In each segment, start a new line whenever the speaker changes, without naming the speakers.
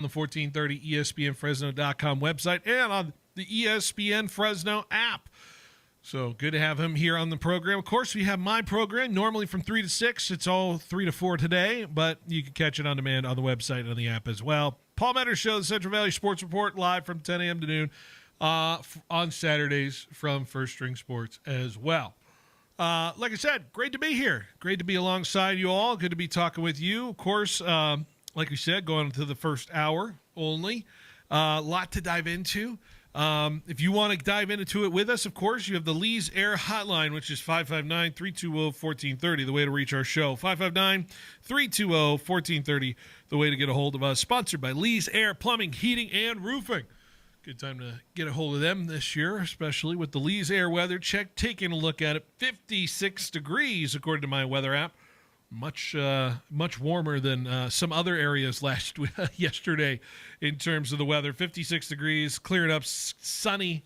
the 1430 ESPNFresno.com website and on the ESPN Fresno app. So good to have him here on the program. Of course, we have my program normally from 3 to 6. It's all 3 to 4 today, but you can catch it on demand on the website and on the app as well. Paul Metter Show, the Central Valley Sports Report, live from 10 a.m. to noon on Saturdays from First String Sports as well. Like I said, great to be here. Great to be alongside you all. Good to be talking with you. Of course, like we said, going into the first hour only. A lot to dive into. If you want to dive into it with us, of course, you have the Lee's Air Hotline, which is 559-320-1430, the way to reach our show. 559-320-1430, the way to get a hold of us. Sponsored by Lee's Air Plumbing, Heating, and Roofing. Good time to get a hold of them this year, especially with the Lee's Air weather check. Taking a look at it, 56 degrees, according to my weather app. Much warmer than some other areas yesterday in terms of the weather. 56 degrees, cleared up, sunny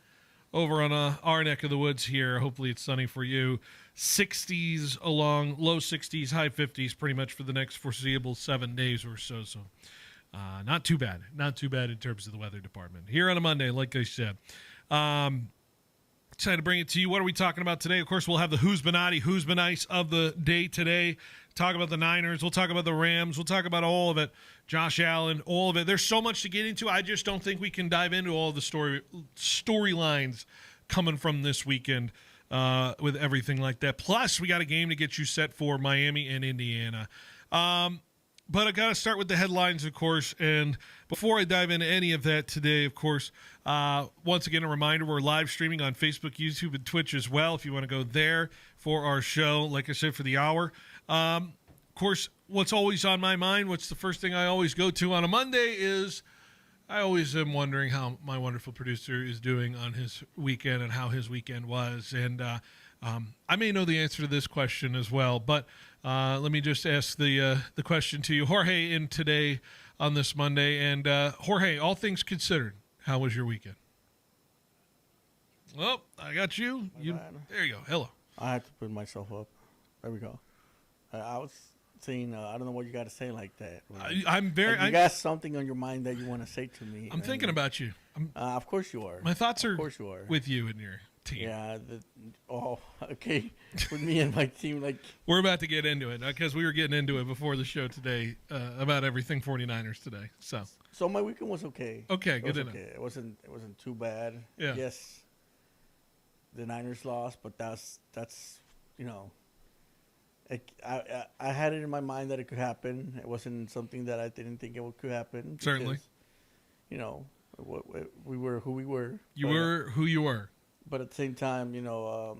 over on our neck of the woods here. Hopefully it's sunny for you. 60s along, low 60s, high 50s pretty much for the next foreseeable 7 days or so. So not too bad. Not too bad in terms of the weather department. Here on a Monday, like I said. Excited to bring it to you. What are we talking about today? Of course, we'll have the Who's Been Naughty, Who's Been Nice of the day today. Talk about the Niners. We'll talk about the Rams. We'll talk about all of it. Josh Allen, all of it. There's so much to get into. I just don't think we can dive into all the storylines coming from this weekend with everything like that. Plus, we got a game to get you set for Miami and Indiana. But I got to start with the headlines, of course. And before I dive into any of that today, of course, once again, a reminder, we're live streaming on Facebook, YouTube, and Twitch as well. If you want to go there for our show, like I said, for the hour. Of course, what's always on my mind, what's the first thing I always go to on a Monday is I always am wondering how my wonderful producer is doing on his weekend and how his weekend was. And I may know the answer to this question as well, but let me just ask the question to you, Jorge, in today on this Monday. And Jorge, all things considered, how was your weekend? Well, I got you. There you go. Hello.
I had to put myself up. There we go. I was saying, I don't know what you got to say like that.
I'm very.
Like you got something on your mind that you want to say to me.
I'm thinking about you.
Of course you are.
My thoughts are
of course you are.
with you and your team.
Yeah. Okay. With me and my team, like
we're about to get into it because we were getting into it before the show today about everything 49ers today. So
my weekend was okay.
Okay, good enough.
It wasn't too bad.
Yeah.
Yes. The Niners lost, but that's you know. I had it in my mind that it could happen. It wasn't something that I didn't think it could happen.
Certainly.
Because, you know, we were who we were.
You were who you were.
But at the same time, you know,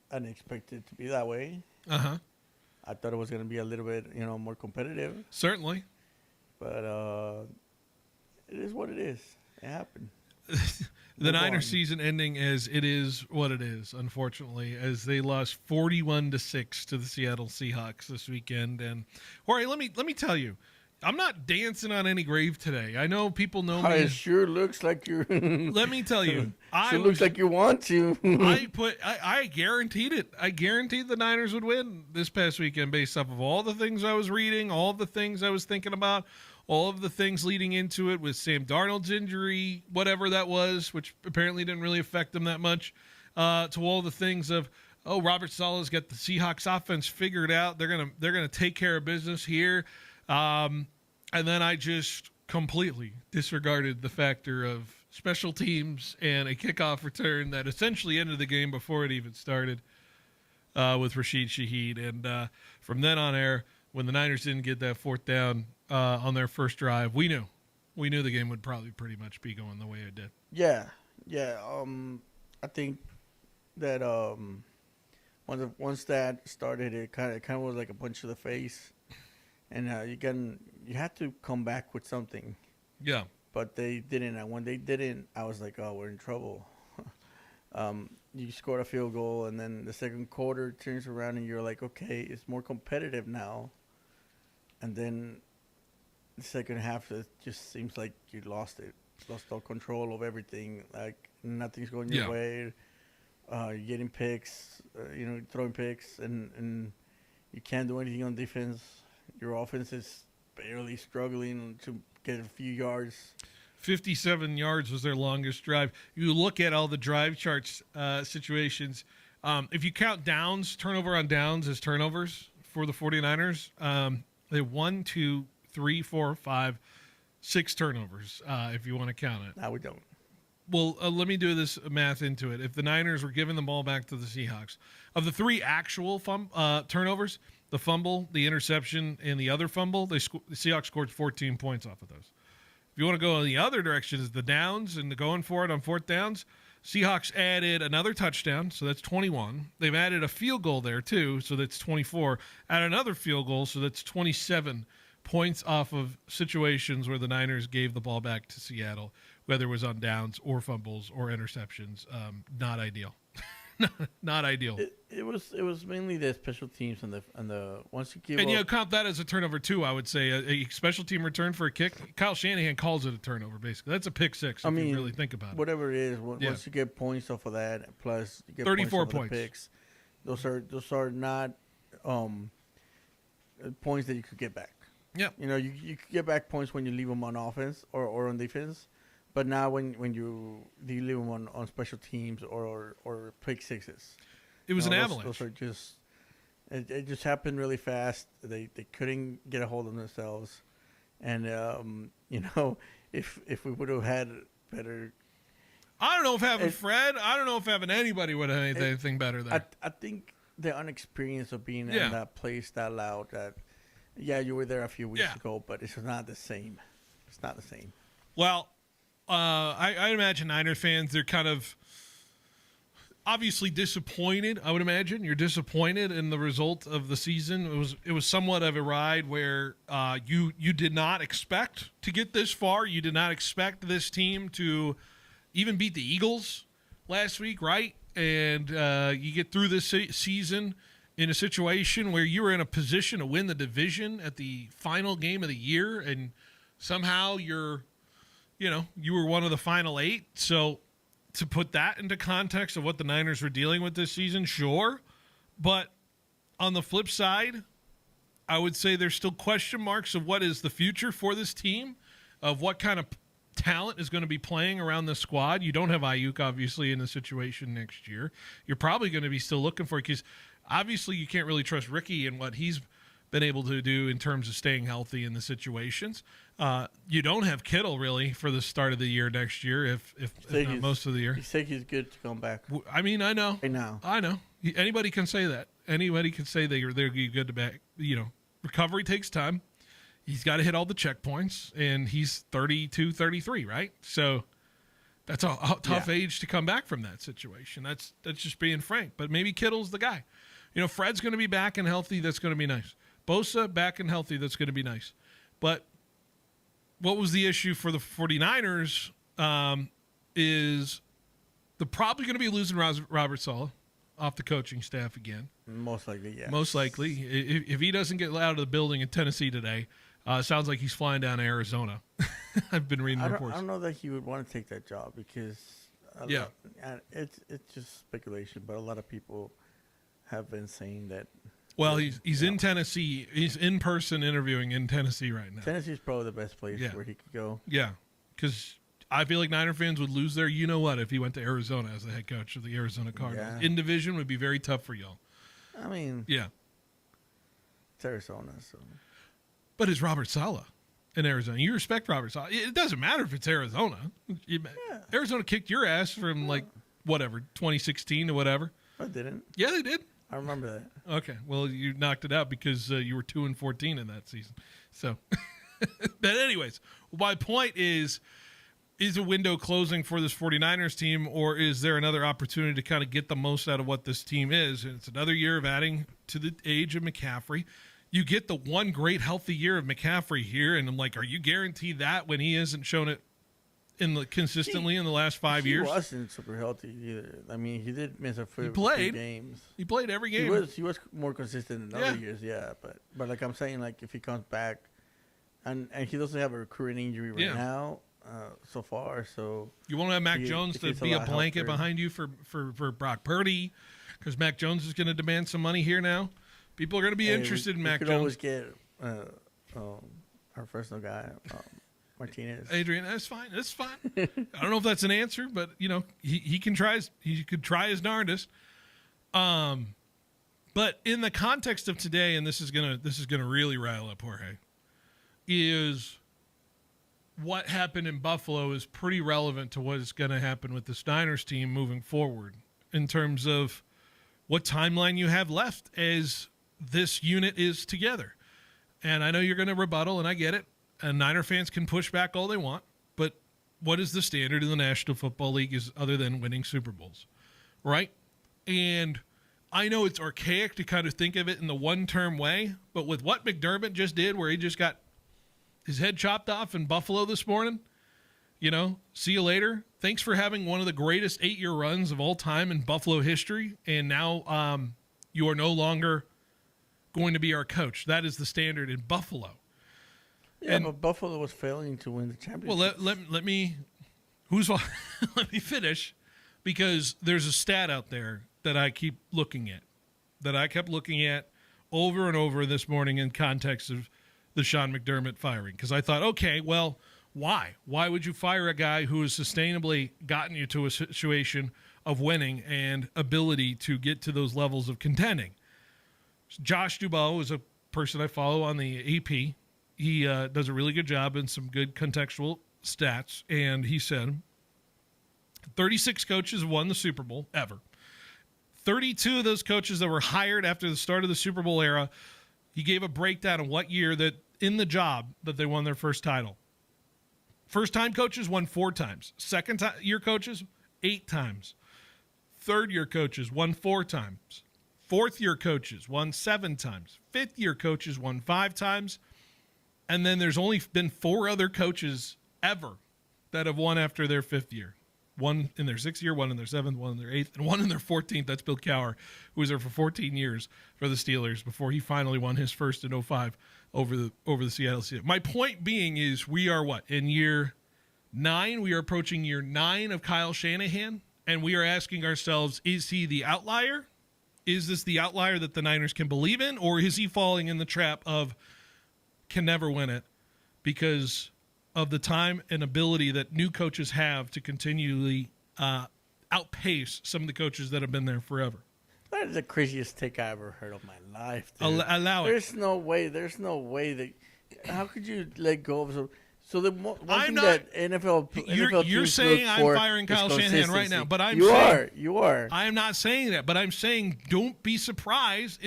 I didn't expect it to be that way.
Uh-huh.
I thought it was going to be a little bit, you know, more competitive.
Certainly.
But it is what it is. It happened.
The Niners season ending as it is what it is, unfortunately, as they lost 41-6 to the Seattle Seahawks this weekend. And Jorge, let me tell you, I'm not dancing on any grave today. I know people know me.
It sure looks like you're.
Let me tell you,
looks like you want to.
I guaranteed it. I guaranteed the Niners would win this past weekend based off of all the things I was reading, all the things I was thinking about. All of the things leading into it with Sam Darnold's injury, whatever that was, which apparently didn't really affect them that much, to all the things of, Robert Saleh's got the Seahawks offense figured out. They're gonna take care of business here, and then I just completely disregarded the factor of special teams and a kickoff return that essentially ended the game before it even started with Rashid Shaheed, and from then on air, when the Niners didn't get that fourth down on their first drive, we knew the game would probably pretty much be going the way it did.
Yeah. I think that once that started, it kind of was like a punch to the face, and you had to come back with something.
Yeah.
But they didn't, and when they didn't, I was like, oh, we're in trouble. You scored a field goal, and then the second quarter turns around, and you're like, okay, it's more competitive now. And then the second half, it just seems like you lost it. Lost all control of everything. Like, nothing's going your way. You're getting picks, throwing picks, and you can't do anything on defense. Your offense is barely struggling to get a few yards.
57 yards was their longest drive. You look at all the drive charts situations. If you count downs, turnover on downs as turnovers for the 49ers, they 1, 2, 3, 4, 5, 6 turnovers, if you want to count it.
No, we don't.
Well, let me do this math into it. If the Niners were giving the ball back to the Seahawks, of the 3 actual turnovers, the fumble, the interception, and the other fumble, the Seahawks scored 14 points off of those. If you want to go in the other direction, is the downs and the going for it on 4th downs. Seahawks added another touchdown, so that's 21. They've added a field goal there, too, so that's 24. Add another field goal, so that's 27 points off of situations where the Niners gave the ball back to Seattle, whether it was on downs or fumbles or interceptions. Not ideal. Not ideal.
It was mainly the special teams and the once you give
and
up,
count that as a turnover too. I would say a special team return for a kick. Kyle Shanahan calls it a turnover. Basically, that's a pick six. If you really think about it,
whatever it is, once you get points off of that, plus you get
34
points. Off of the picks, those are not points that you could get back.
Yeah,
you could get back points when you leave them on offense or on defense. But now when you leave them on special teams or pick sixes.
It was an avalanche.
Those are just it just happened really fast. They couldn't get a hold of themselves. And if we would have had better,
I don't know if having Fred, I don't know if having anybody would have anything better there.
I think the inexperience of being in that place that loud that you were there a few weeks ago, but it's not the same. It's not the same.
Well, I imagine Niner fans, they're kind of obviously disappointed. I would imagine you're disappointed in the result of the season. It was somewhat of a ride where you did not expect to get this far. You did not expect this team to even beat the Eagles last week, right? And you get through this season in a situation where you were in a position to win the division at the final game of the year, and somehow you were one of the final 8. So to put that into context of what the Niners were dealing with this season, sure. But on the flip side, I would say there's still question marks of what is the future for this team, of what kind of talent is going to be playing around the squad. You don't have Ayuk, obviously, in the situation next year. You're probably going to be still looking for it because obviously you can't really trust Ricky and what he's been able to do in terms of staying healthy in the situations. You don't have Kittle really for the start of the year next year, if not most of the year.
You think he's good to come back?
I mean, I know.
I know.
Anybody can say that. Anybody can say they're good to back. Recovery takes time. He's got to hit all the checkpoints, and he's 32, 33, right? So that's a tough age to come back from that situation. That's just being frank. But maybe Kittle's the guy. Fred's going to be back and healthy. That's going to be nice. Bosa back and healthy. That's going to be nice. But what was the issue for the 49ers is they're probably going to be losing Robert Saleh off the coaching staff again.
Most likely, yeah.
Most likely. If he doesn't get out of the building in Tennessee today, it sounds like he's flying down to Arizona. I've been reading reports.
I don't know that he would want to take that job because it's just speculation, but a lot of people have been saying that.
Well, he's in Tennessee. He's in person interviewing in Tennessee right now.
Tennessee's probably the best place where he could go.
Yeah, because I feel like Niner fans would lose their you-know-what if he went to Arizona as the head coach of the Arizona Cardinals. In division would be very tough for y'all.
I mean, it's Arizona, so.
But it's Robert Saleh in Arizona. You respect Robert Saleh. It doesn't matter if it's Arizona. Arizona kicked your ass from 2016 to whatever.
I didn't.
Yeah, they did.
I remember that.
Okay, well, you knocked it out because you were 2-14 in that season. So, but anyways, my point is a window closing for this 49ers team, or is there another opportunity to kind of get the most out of what this team is? And it's another year of adding to the age of McCaffrey. You get the one great healthy year of McCaffrey here, and I'm like, are you guaranteed that when he hasn't shown it consistently in the last 5 years?
He wasn't super healthy either. I mean, he did miss a few games.
He played every game.
He was more consistent in other years, But like I'm saying, like if he comes back, and he doesn't have a recurring injury right now so far, so
you won't have Mac Jones to be a blanket behind you for Brock Purdy, because Mac Jones is going to demand some money here now. People are going to be interested in Mac Jones.
We could always get our Fresno guy. Martinez.
Adrian, that's fine. That's fine. I don't know if that's an answer, but he can try. He could try his darndest. But in the context of today, and this is gonna really rile up Jorge, is what happened in Buffalo is pretty relevant to what is going to happen with the Niners team moving forward in terms of what timeline you have left as this unit is together. And I know you're going to rebuttal, and I get it. And Niner fans can push back all they want, but what is the standard in the National Football League is other than winning Super Bowls, right? And I know it's archaic to kind of think of it in the one-term way, but with what McDermott just did, where he just got his head chopped off in Buffalo this morning, see you later. Thanks for having one of the greatest 8-year runs of all time in Buffalo history, and now you are no longer going to be our coach. That is the standard in Buffalo.
Yeah, but Buffalo was failing to win the championship.
Well, let me let me finish, because there's a stat out there that I keep looking at, that I kept looking at over and over this morning in context of the Sean McDermott firing. Because I thought, okay, well, why? Why would you fire a guy who has sustainably gotten you to a situation of winning and ability to get to those levels of contending? Josh Dubois is a person I follow on the AP. He does a really good job and some good contextual stats. And he said 36 coaches won the Super Bowl ever. 32 of those coaches that were hired after the start of the Super Bowl era, he gave a breakdown of what year that in the job that they won their first title. First-time coaches won 4 times. Second-year coaches, 8 times. Third-year coaches won 4 times. Fourth-year coaches won 7 times. Fifth-year coaches won 5 times. And then there's only been 4 other coaches ever that have won after their 5th year. One in their 6th year, one in their 7th, one in their 8th, and one in their 14th. That's Bill Cowher, who was there for 14 years for the Steelers before he finally won his first in 2005 over the Seattle Seahawks. My point being is we are what? In year 9? We are approaching year 9 of Kyle Shanahan, and we are asking ourselves, is he the outlier? Is this the outlier that the Niners can believe in, or is he falling in the trap of can never win it because of the time and ability that new coaches have to continually outpace some of the coaches that have been there forever?
That is the craziest take I ever heard of my life.
Allow it.
There's no way that. How could you let go of so the one
I'm
thing
not,
that NFL
you're
teams
saying
look
I'm
for
firing Kyle
is
Shanahan right now, but
you are.
I am not saying that, but I'm saying don't be surprised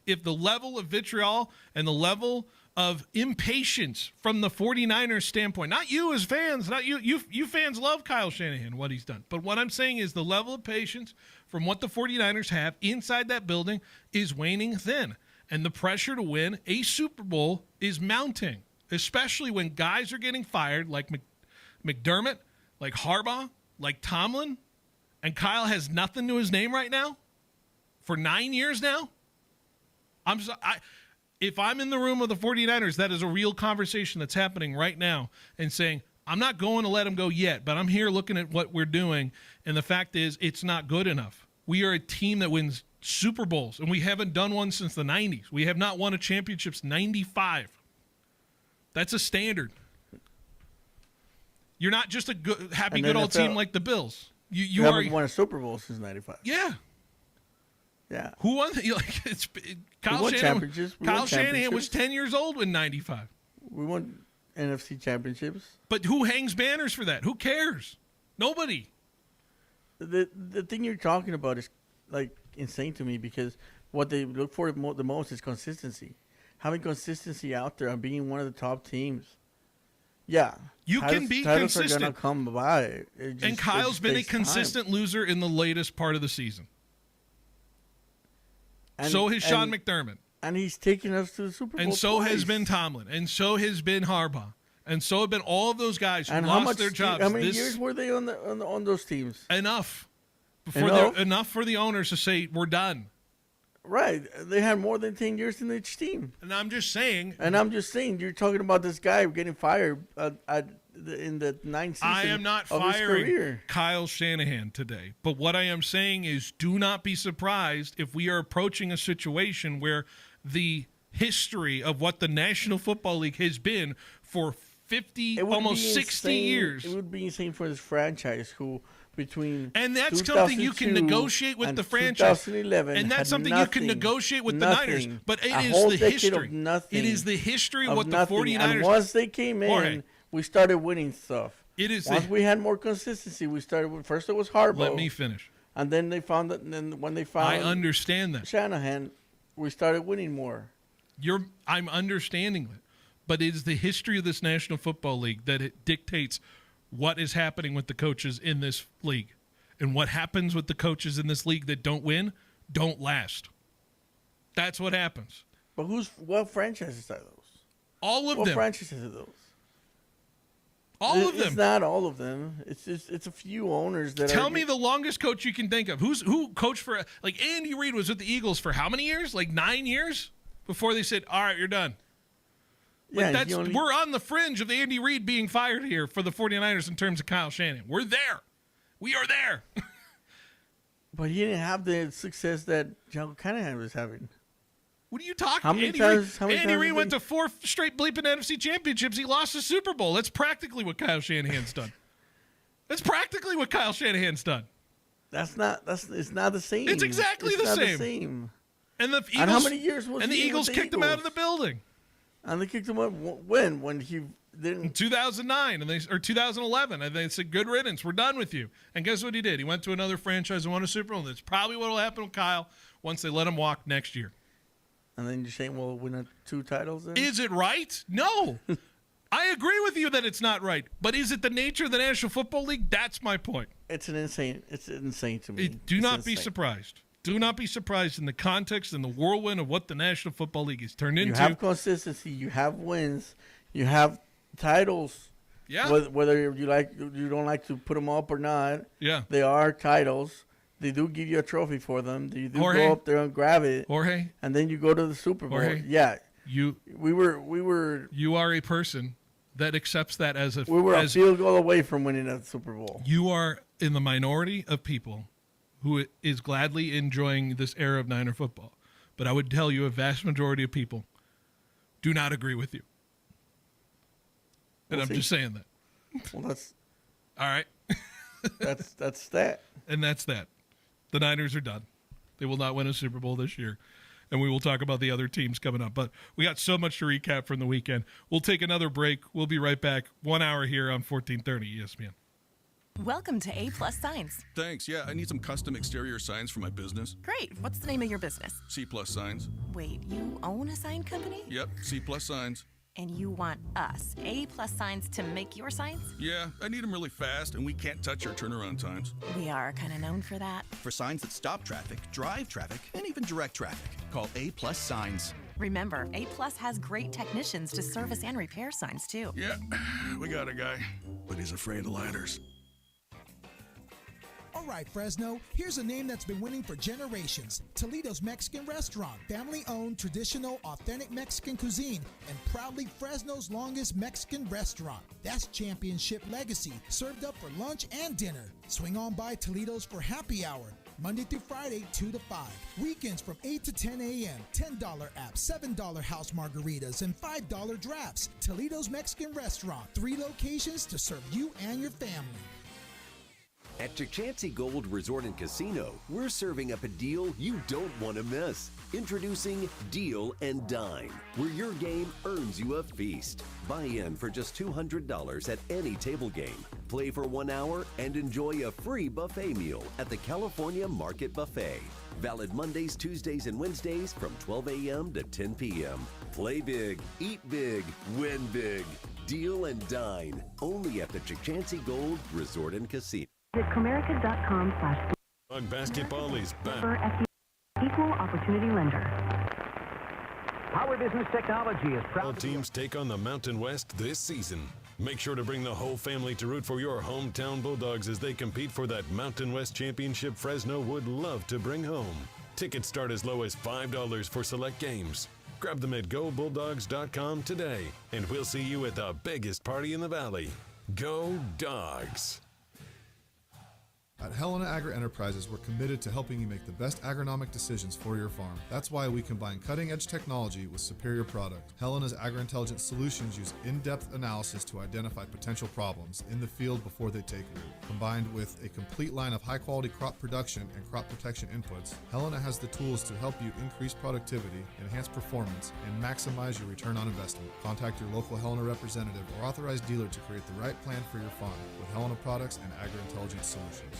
if the level of vitriol and the level of impatience from the 49ers standpoint, not you as fans, not you fans love Kyle Shanahan, what he's done. But what I'm saying is the level of patience from what the 49ers have inside that building is waning thin. And the pressure to win a Super Bowl is mounting, especially when guys are getting fired like McDermott, like Harbaugh, like Tomlin, and Kyle has nothing to his name right now for 9 years now. If I'm in the room of the 49ers, that is a real conversation that's happening right now and saying, I'm not going to let them go yet, but I'm here looking at what we're doing, and the fact is it's not good enough. We are a team that wins Super Bowls, and we haven't done one since the 90s. We have not won a championship since 95. That's a standard. You're not just a good, happy, good old team like the Bills. You
haven't won a Super Bowl since 95.
Yeah.
Yeah.
Who won? Kyle Shanahan was
championships.
10 years old in 95.
We won NFC championships.
But who hangs banners for that? Who cares? Nobody.
The thing you're talking about is like insane to me, because what they look for the most is consistency. Having consistency out there and being one of the top teams. Yeah.
You can be
titles
consistent.
are going to come by.
And Kyle's been a consistent loser in the latest part of the season. So has Sean McDermott.
And he's taken us to the Super Bowl.
And so
twice.
has been Tomlin. And so has been Harbaugh. And so have been all of those guys who lost their jobs.
How many years were they on those teams?
Enough. Enough for the owners to say, we're done.
Right. They had more than 10 years in each team.
And I'm just saying.
You're talking about this guy getting fired in the 9th season.
I am not firing Kyle Shanahan today. But what I am saying is do not be surprised if we are approaching a situation where the history of what the National Football League has been for 50,
It would
almost
be
60
insane.
years.
It would be insane for this franchise who between
And that's something you can
2002
negotiate with
and
the franchise.
2011
And that's
had
something you can
nothing,
negotiate with the
nothing,
Niners. But it
a
is
whole
the
decade
history.
of nothing,
It is the history of what
nothing.
the 49ers.
And once they came in,
Jorge,
we started winning stuff.
it is
Once
the,
we had more consistency, we started with, first it was Harbaugh.
let me finish.
And then they found that, and then when they found
I understand that.
Shanahan, we started winning more.
I'm understanding that. But it is the history of this National Football League that it dictates what is happening with the coaches in this league. And what happens with the coaches in this league that don't win, don't last. That's what happens.
But what franchises are those?
All of
What
them.
franchises are those?
All of them.
It's not all of them. It's a few owners that
Tell
are.
me the longest coach you can think of. Who coached for, like, Andy Reid was with the Eagles for how many years? Like 9 years before they said, all right, you're done. Like
Yeah,
we're on the fringe of the Andy Reid being fired here for the 49ers in terms of Kyle Shanahan. We're there. We are there.
But he didn't have the success that John Shanahan was having.
What are you talking?
How many
Andy
times-
Reid,
how many
Andy
times
Reid
have
went
they-
to 4 straight bleeping NFC championships. He lost the Super Bowl. That's practically what Kyle Shanahan's done. That's practically what Kyle Shanahan's done.
It's not the same.
It's exactly the
not
same.
The same.
And the Eagles,
And how many years was
and the
he with
Eagles
the
kicked him out of the
Eagles?
building.
And they kicked him out when he
In
didn't.
2009 or 2011, and they said, "Good riddance, we're done with you." And guess what he did? He went to another franchise and won a Super Bowl. That's probably what will happen with Kyle once they let him walk next year.
And then you're saying, well, win 2 titles then?
Is it right? No. I agree with you that it's not right. But is it the nature of the National Football League? That's my point.
It's insane to me.
Do
It's
not be
insane.
surprised. Do not be surprised in the context and the whirlwind of what the National Football League has turned
You
into.
have consistency. You have wins. You have titles.
Yeah.
Whether you don't like to put them up or not,
Yeah.
they are titles. They do give you a trophy for them. You do
Jorge?
go up there and grab it,
Jorge,
and then you go to the Super Bowl.
Jorge?
Yeah,
you
we were
are a person that accepts that as a
a field goal away from winning that Super Bowl.
You are in the minority of people who is gladly enjoying this era of Niner football. But I would tell you a vast majority of people do not agree with you. And
We'll
I'm
see.
just saying that.
Well, that's
All right.
that.
And that's that. The Niners are done. They will not win a Super Bowl this year. And we will talk about the other teams coming up. But we got so much to recap from the weekend. We'll take another break. We'll be right back. 1 hour here on 1430 ESPN.
Welcome to A Plus Signs.
Thanks. Yeah, I need some custom exterior signs for my business.
Great. What's the name of your business?
C Plus Signs.
Wait, you own a sign company?
Yep, C Plus Signs.
And you want us, A Plus Signs, to make your signs?
Yeah, I need them really fast, and we can't touch our turnaround times.
We are kind of known for that.
For signs that stop traffic, drive traffic, and even direct traffic, call A Plus Signs.
Remember, A Plus has great technicians to service and repair signs, too.
Yeah, we got a guy, but he's afraid of ladders.
All right, Fresno, here's a name that's been winning for generations. Toledo's Mexican Restaurant, family-owned, traditional, authentic Mexican cuisine, and proudly Fresno's longest Mexican restaurant. That's championship legacy, served up for lunch and dinner. Swing on by Toledo's for happy hour, Monday through Friday, 2 to 5. Weekends from 8 to 10 a.m., $10 apps, $7 house margaritas, and $5 drafts. Toledo's Mexican Restaurant, 3 locations to serve you and your family.
At Chichancy Gold Resort and Casino, we're serving up a deal you don't want to miss. Introducing Deal and Dine, where your game earns you a feast. Buy in for just $200 at any table game. Play for 1 hour and enjoy a free buffet meal at the California Market Buffet. Valid Mondays, Tuesdays, and Wednesdays from 12 a.m. to 10 p.m. Play big, eat big, win big. Deal and Dine, only at the Chichancy Gold Resort and Casino.
Visit Comerica.com/.
On basketball is back.
Equal Opportunity Lender.
Power Business Technology is proud.
All teams take on the Mountain West this season. Make sure to bring the whole family to root for your hometown Bulldogs as they compete for that Mountain West championship Fresno would love to bring home. Tickets start as low as $5 for select games. Grab them at GoBulldogs.com today, and we'll see you at the biggest party in the Valley. Go Dogs!
At Helena Agri-Enterprises, we're committed to helping you make the best agronomic decisions for your farm. That's why we combine cutting-edge technology with superior product. Helena's agri-intelligence solutions use in-depth analysis to identify potential problems in the field before they take root. Combined with a complete line of high-quality crop production and crop protection inputs, Helena has the tools to help you increase productivity, enhance performance, and maximize your return on investment. Contact your local Helena representative or authorized dealer to create the right plan for your farm with Helena products and agri-intelligence solutions.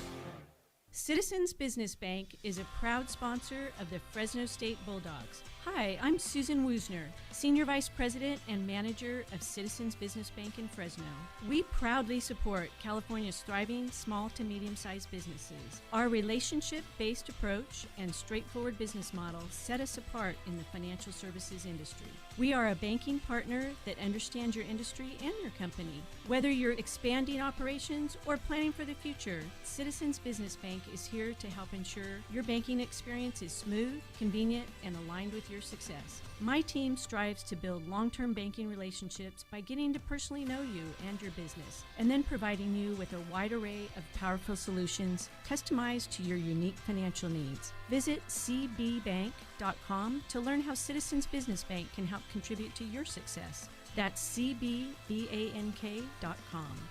Citizens Business Bank is a proud sponsor of the Fresno State Bulldogs. Hi, I'm Susan Woosner, Senior Vice President and Manager of Citizens Business Bank in Fresno. We proudly support California's thriving small to medium-sized businesses. Our relationship-based approach and straightforward business model set us apart in the financial services industry. We are a banking partner that understands your industry and your company. Whether you're expanding operations or planning for the future, Citizens Business Bank is here to help ensure your banking experience is smooth, convenient, and aligned with your success. My team strives to build long-term banking relationships by getting to personally know you and your business, and then providing you with a wide array of powerful solutions customized to your unique financial needs. Visit cbbank.com to learn how Citizens Business Bank can help contribute to your success. That's cbbank.com.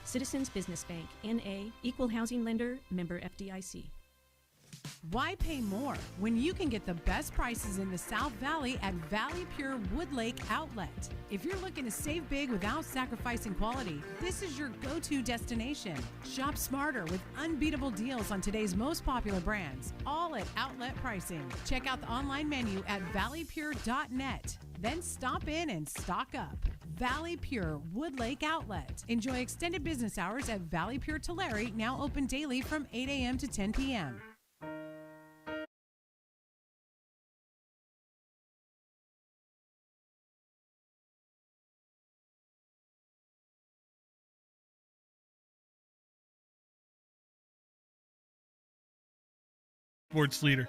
Citizens Business Bank, N.A., Equal Housing Lender, member FDIC.
Why pay more when you can get the best prices in the South Valley at Valley Pure Wood Lake Outlet? If you're looking to save big without sacrificing quality, this is your go-to destination. Shop smarter with unbeatable deals on today's most popular brands, all at outlet pricing. Check out the online menu at valleypure.net. Then stop in and stock up. Valley Pure Wood Lake Outlet. Enjoy extended business hours at Valley Pure Tulare, now open daily from 8 a.m. to 10 p.m.
Sports leader.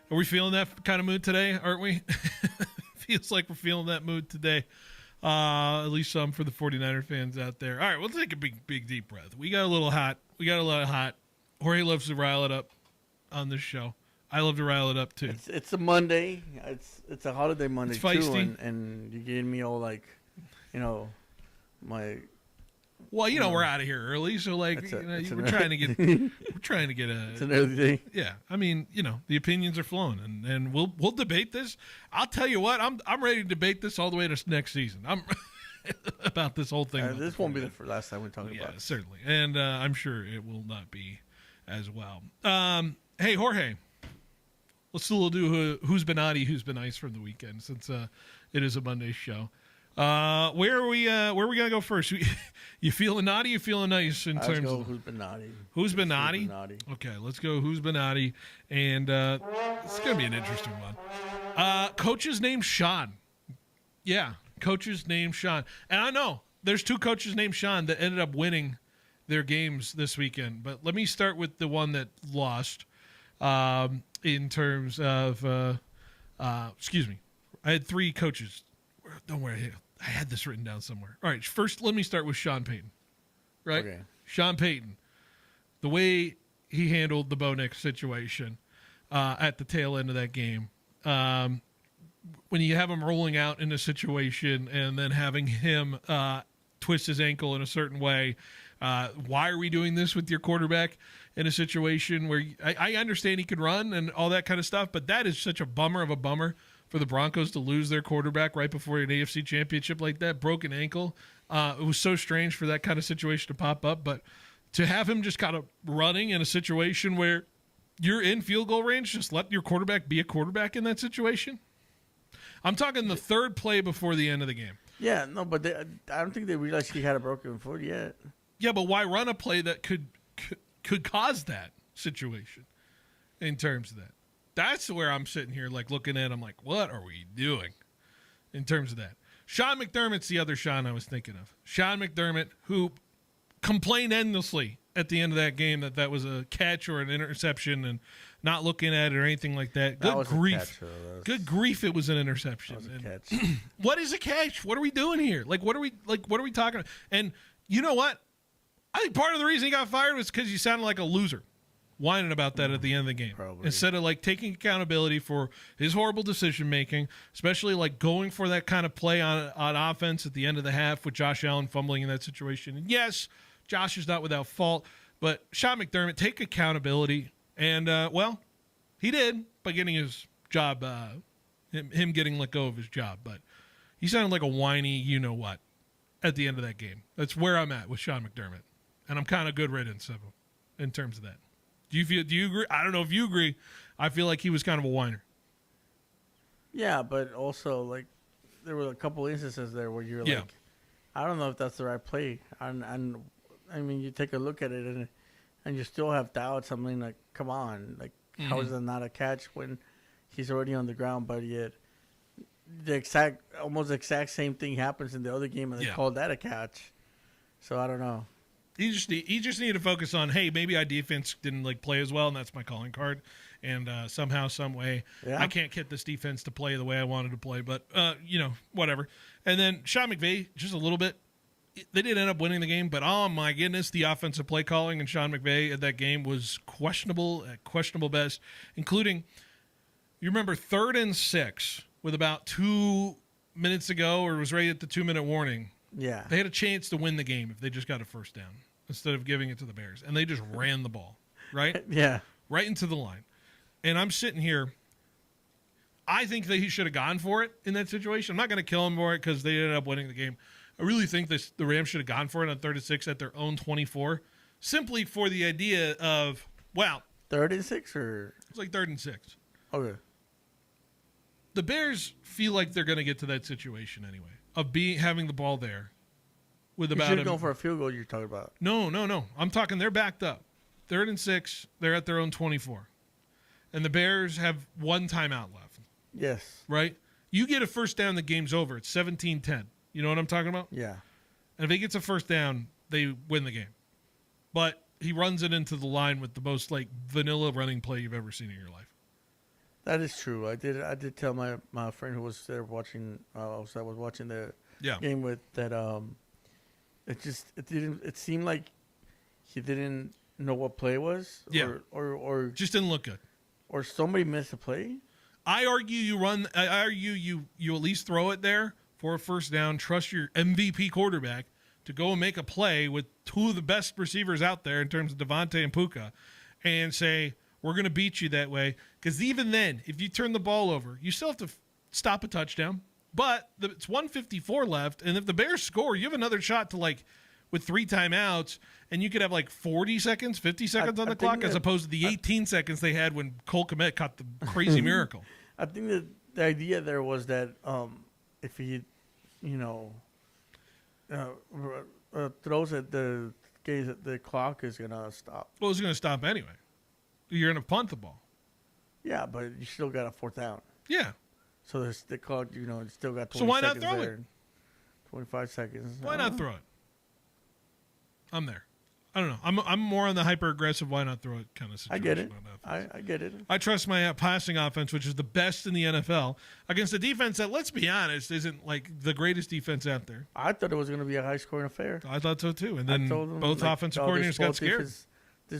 Are we feeling that kind of mood today? Aren't we? Feels like we're feeling that mood today. At least some for the 49er fans out there. All right, we'll take a big, deep breath. We got a little hot. Jorge loves to rile it up on this show. I love to rile it up too.
It's a Monday. It's a holiday Monday
it's feisty.
Too, and you're getting me all like, my.
Well, we're out of here early, so we're trying to get a.
It's an early day.
Yeah, I mean, the opinions are flowing, and we'll debate this. I'll tell you what, I'm ready to debate this all the way to next season. I'm about this whole thing.
This won't be the last time we're talking about it.
Yeah, certainly, and I'm sure it will not be as well. Hey, Jorge, let's still do who's been naughty, who's been nice from the weekend, since it is a Monday show. Where are we gonna go first? You feeling naughty? You feeling nice in terms of
who's been naughty?
Who's been naughty? Okay, let's go. Who's been naughty? And it's gonna be an interesting one. Coach's named Sean. Yeah, coach's named Sean. And I know there's two coaches named Sean that ended up winning their games this weekend. But let me start with the one that lost. In terms of, excuse me, I had three coaches. Don't worry. I had this written down somewhere. All right, first let me start with Sean Payton. Right?
Okay.
Sean Payton. The way he handled the Bo Nix situation at the tail end of that game. When you have him rolling out in a situation and then having him twist his ankle in a certain way, why are we doing this with your quarterback in a situation where I understand he could run and all that kind of stuff, but that is such a bummer for the Broncos to lose their quarterback right before an AFC championship like that, broken ankle. It was so strange for that kind of situation to pop up, but to have him just kind of running in a situation where you're in field goal range, just let your quarterback be a quarterback in that situation. I'm talking the third play before the end of the game.
Yeah, no, but I don't think they realized he had a broken foot yet.
Yeah, but why run a play that could cause that situation in terms of that? That's where I'm sitting here looking at him like, what are we doing in terms of that? Sean McDermott's the other Sean I was thinking of. Sean McDermott, who complained endlessly at the end of that game that was a catch or an interception and not looking at it or anything like that. Good grief. Good grief, it was an interception.
That was a catch.
What is a catch? What are we doing here? What are we talking about? And you know what? I think part of the reason he got fired was because he sounded like a loser whining about that at the end of the game.
Probably.
Instead of like taking accountability for his horrible decision making, especially like going for that kind of play on offense at the end of the half with Josh Allen fumbling in that situation. And yes, Josh is not without fault, but Sean McDermott, take accountability. And, well, he did by getting his job, him getting let go of his job. But he sounded like a whiny you-know-what at the end of that game. That's where I'm at with Sean McDermott. And I'm kind of good riddance of him in terms of that. Do you agree? I don't know if you agree. I feel like he was kind of a whiner.
Yeah, but also, like, there were a couple instances there where you're like, I don't know if that's the right play. And I mean, you take a look at it and you still have doubts. I mean, like, come on. Like, how is that not a catch when he's already on the ground? But yet, almost exact same thing happens in the other game, and they called that a catch. So I don't know.
You just need to focus on, hey, maybe our defense didn't like play as well, and that's my calling card. And somehow, some way, I can't get this defense to play the way I wanted to play. But whatever. And then Sean McVay, just a little bit. They did end up winning the game, but oh my goodness, the offensive play calling and Sean McVay at that game was questionable at questionable best, including, you remember 3rd and 6 with about 2 minutes ago, or it was right at the 2-minute warning.
Yeah.
They had a chance to win the game if they just got a first down instead of giving it to the Bears, and they just ran the ball, right?
Yeah.
Right into the line. And I'm sitting here, I think that he should have gone for it in that situation. I'm not going to kill him for it because they ended up winning the game. I really think the Rams should have gone for it on 3rd and 6 at their own 24, simply for the idea of, wow.
3rd and 6 or?
It's like 3rd and 6.
Okay.
The Bears feel like they're going to get to that situation anyway, of having the ball there. With about
should have gone for a field goal you're talking about.
No. I'm talking they're backed up. 3rd and 6, they're at their own 24. And the Bears have one timeout left.
Yes.
Right? You get a first down, the game's over. It's 17-10. You know what I'm talking about?
Yeah.
And if he gets a first down, they win the game. But he runs it into the line with the most like vanilla running play you've ever seen in your life.
That is true. I did tell my friend who was there watching. I was watching the game with that. It seemed like he didn't know what play was.
Yeah.
Or
just didn't look good.
Or somebody missed a play.
I argue you at least throw it there for a first down. Trust your MVP quarterback to go and make a play with 2 of the best receivers out there in terms of Devontae and Puka, and say, we're going to beat you that way. Because even then, if you turn the ball over, you still have to stop a touchdown. But it's 154 left, and if the Bears score, you have another shot to, like, with 3 timeouts, and you could have, like, 40 seconds, 50 seconds on the clock, as opposed to the 18 seconds they had when Cole Kmet caught the crazy miracle.
I think that the idea there was that if he, throws at the clock is going to stop.
Well, it's going to stop anyway. You're going to punt the ball.
Yeah, but you still got a 4th down.
Yeah.
So there's the clock, it's still got 20 seconds.
So why not throw it?
25 seconds.
Why not throw it? I'm there. I don't know. I'm more on the hyper aggressive. Why not throw it kind of situation.
I get it. I get it.
I trust my passing offense, which is the best in the NFL, against a defense that, let's be honest, isn't like the greatest defense out there.
I thought it was going to be a high scoring affair.
I thought so too. And then both offensive coordinators got scared.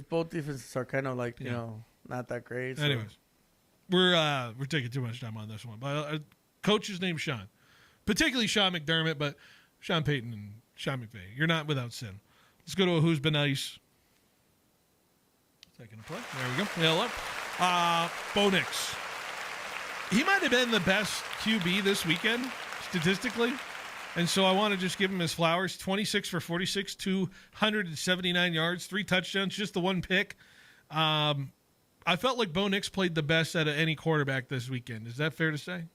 Both defenses are kind of like not that great. So.
Anyways, we're taking too much time on this one. But coach's name's Sean, particularly Sean McDermott, but Sean Payton and Sean McVay. You're not without sin. Let's go to a Who's Been Nice. Taking a play. There we go. Hello. Bo Nix. He might have been the best QB this weekend, statistically. And so I want to just give him his flowers. 26 for 46, 279 yards, 3 touchdowns, just the 1 pick. I felt like Bo Nix played the best out of any quarterback this weekend. Is that fair to say?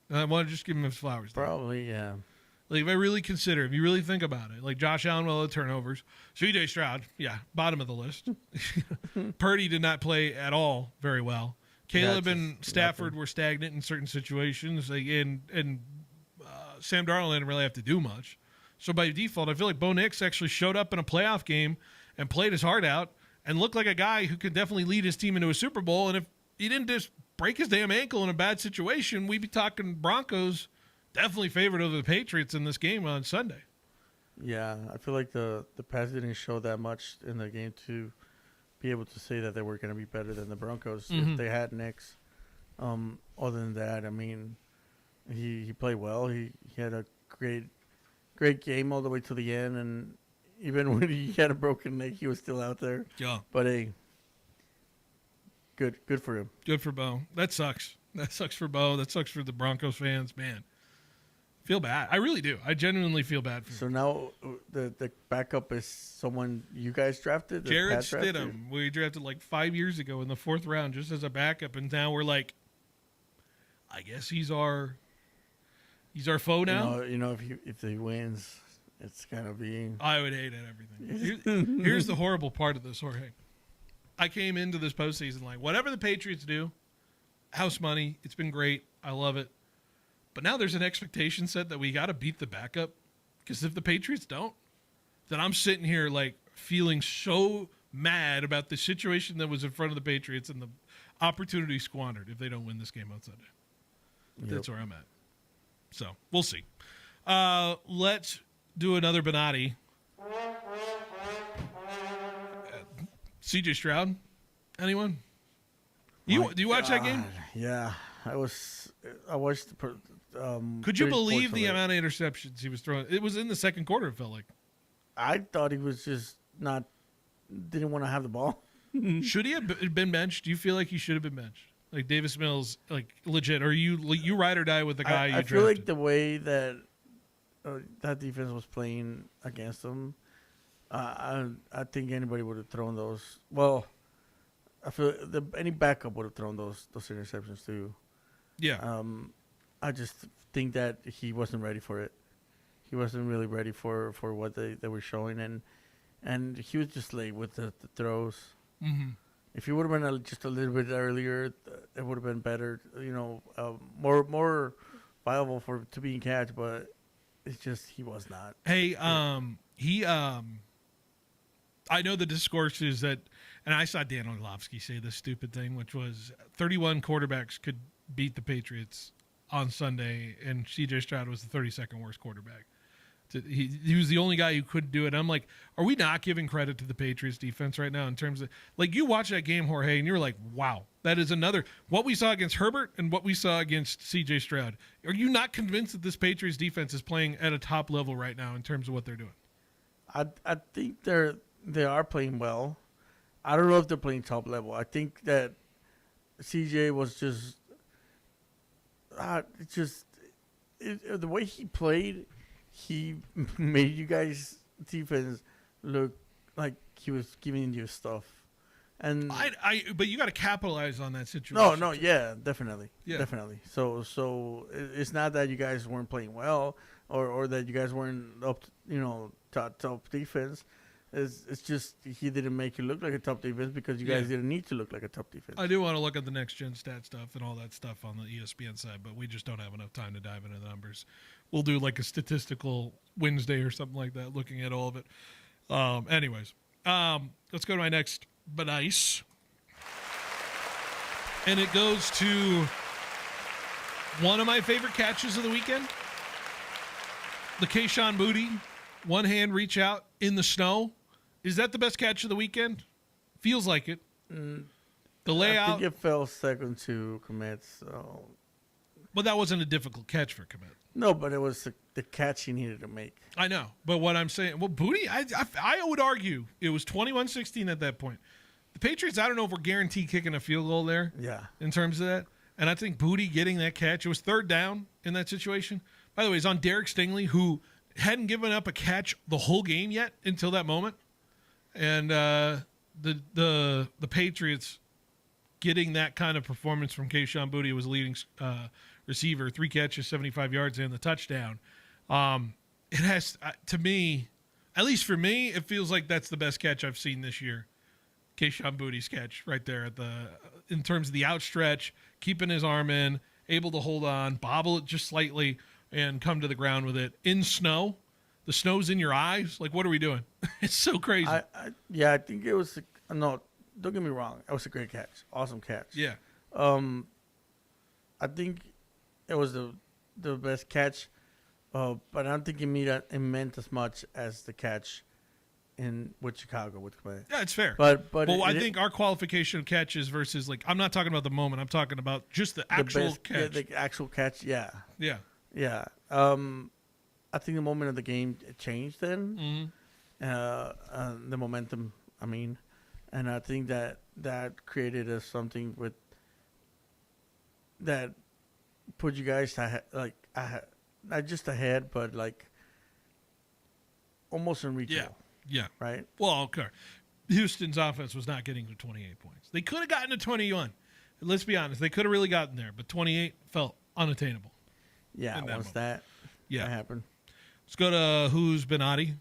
I want to just give him his flowers.
Probably, yeah.
Like, if I really consider, if you really think about it, like Josh Allen, well, the turnovers. C.J. Stroud, bottom of the list. Purdy did not play at all very well. Caleb and Stafford were stagnant in certain situations, and Sam Darnold didn't really have to do much. So by default, I feel like Bo Nix actually showed up in a playoff game and played his heart out and looked like a guy who could definitely lead his team into a Super Bowl. And if he didn't just break his damn ankle in a bad situation, we'd be talking Broncos definitely favored over the Patriots in this game on Sunday.
Yeah, I feel like the pass didn't show that much in the game too, be able to say that they were going to be better than the Broncos
Mhm.
if they had Nix. Other than that, I mean, he played well. He had a great game all the way to the end, and even when he had a broken leg, he was still out there.
Yeah.
But hey, good for him.
Good for Bo. That sucks. That sucks for Bo. That sucks for the Broncos fans. Man, feel bad. I really do. I genuinely feel bad for him.
So now the backup is someone you guys drafted?
Jared
Pat drafted?
Stidham. We drafted like 5 years ago in the 4th round just as a backup, and now we're like, I guess he's our foe now.
You know if he wins, it's gonna be.
I would hate it. Everything. Here's the horrible part of this, Jorge. I came into this postseason like, whatever the Patriots do, house money. It's been great. I love it. But now there's an expectation set that we got to beat the backup, because if the Patriots don't, then I'm sitting here like feeling so mad about the situation that was in front of the Patriots and the opportunity squandered if they don't win this game on Sunday.
Yep.
That's where I'm at. So we'll see. Let's do another Benatti. CJ Stroud. Anyone? Do you watch that game?
Yeah, I watched.
Could you believe the amount of interceptions he was throwing? It was in the second quarter, it felt like.
I thought he was just didn't want to have the ball.
Should he have been benched? Do you feel like he should have been benched? Like Davis Mills, like legit? Or you ride or die with the guy you drafted?
I feel like the way that that defense was playing against them, I think anybody would have thrown those. Well, I feel any backup would have thrown those interceptions too.
Yeah.
I just think that he wasn't ready for it. He wasn't really ready for what they were showing, and he was just late with the throws.
Mm-hmm.
If he would have been just a little bit earlier, it would have been better. More viable to be in catch, but it's just he was not.
Hey, I know the discourse is that, and I saw Dan Orlovsky say this stupid thing, which was 31 quarterbacks could beat the Patriots on Sunday, and C.J. Stroud was the 32nd worst quarterback. He was the only guy who couldn't do it. I'm like, are we not giving credit to the Patriots defense right now in terms of, like, you watch that game, Jorge, and you're like, wow, that is another, what we saw against Herbert and what we saw against C.J. Stroud. Are you not convinced that this Patriots defense is playing at a top level right now in terms of what they're doing?
I think they are playing well. I don't know if they're playing top level. I think that CJ was just the way he played, he made you guys defense look like he was giving you stuff. And
but you got to capitalize on that situation.
No, yeah, definitely. So it's not that you guys weren't playing well or that you guys weren't up, top defense. It's just he didn't make you look like a top defense because you guys didn't need to look like a top defense.
I do want to look at the next gen stat stuff and all that stuff on the ESPN side, but we just don't have enough time to dive into the numbers. We'll do like a statistical Wednesday or something like that, looking at all of it. Anyways, let's go to my next Benice. And it goes to one of my favorite catches of the weekend. The Kayshon Boutte one-hand reach out in the snow. Is that the best catch of the weekend? Feels like it. The layout.
I think it fell second to Komet. So.
But that wasn't a difficult catch for Komet.
No, but it was the catch he needed to make.
I know. But what I'm saying, Boutte, I would argue it was 21-16 at that point. The Patriots, I don't know if we're guaranteed kicking a field goal there.
Yeah.
In terms of that. And I think Boutte getting that catch, it was third down in that situation. By the way, it's on Derek Stingley, who hadn't given up a catch the whole game yet until that moment. And the Patriots getting that kind of performance from Kayshon Boutte, was leading receiver, 3 catches, 75 yards, and the touchdown. It has, to me, at least for me, it feels like that's the best catch I've seen this year. Kayshon Boutte's catch right there in terms of the outstretch, keeping his arm in, able to hold on, bobble it just slightly, and come to the ground with it in snow. The snow's in your eyes. Like, what are we doing? It's so crazy.
I think it was no. Don't get me wrong. It was a great catch. Awesome catch.
Yeah.
I think it was the best catch, but I don't think it meant as much as the catch with Chicago with Clay.
Yeah, it's fair.
But
I think our qualification of catches versus I'm not talking about the moment. I'm talking about just the actual catch.
Yeah, the actual catch. Yeah.
Yeah.
Yeah. I think the moment of the game changed then. Mm-hmm. The momentum. I mean, and I think that created something with that put you guys not just ahead, but almost in reach.
Yeah.
Right.
Well, okay. Houston's offense was not getting to 28 points. They could have gotten to 21. Let's be honest. They could have really gotten there, but 28 felt unattainable.
Yeah, once that happened.
Let's go to Who's Benatti.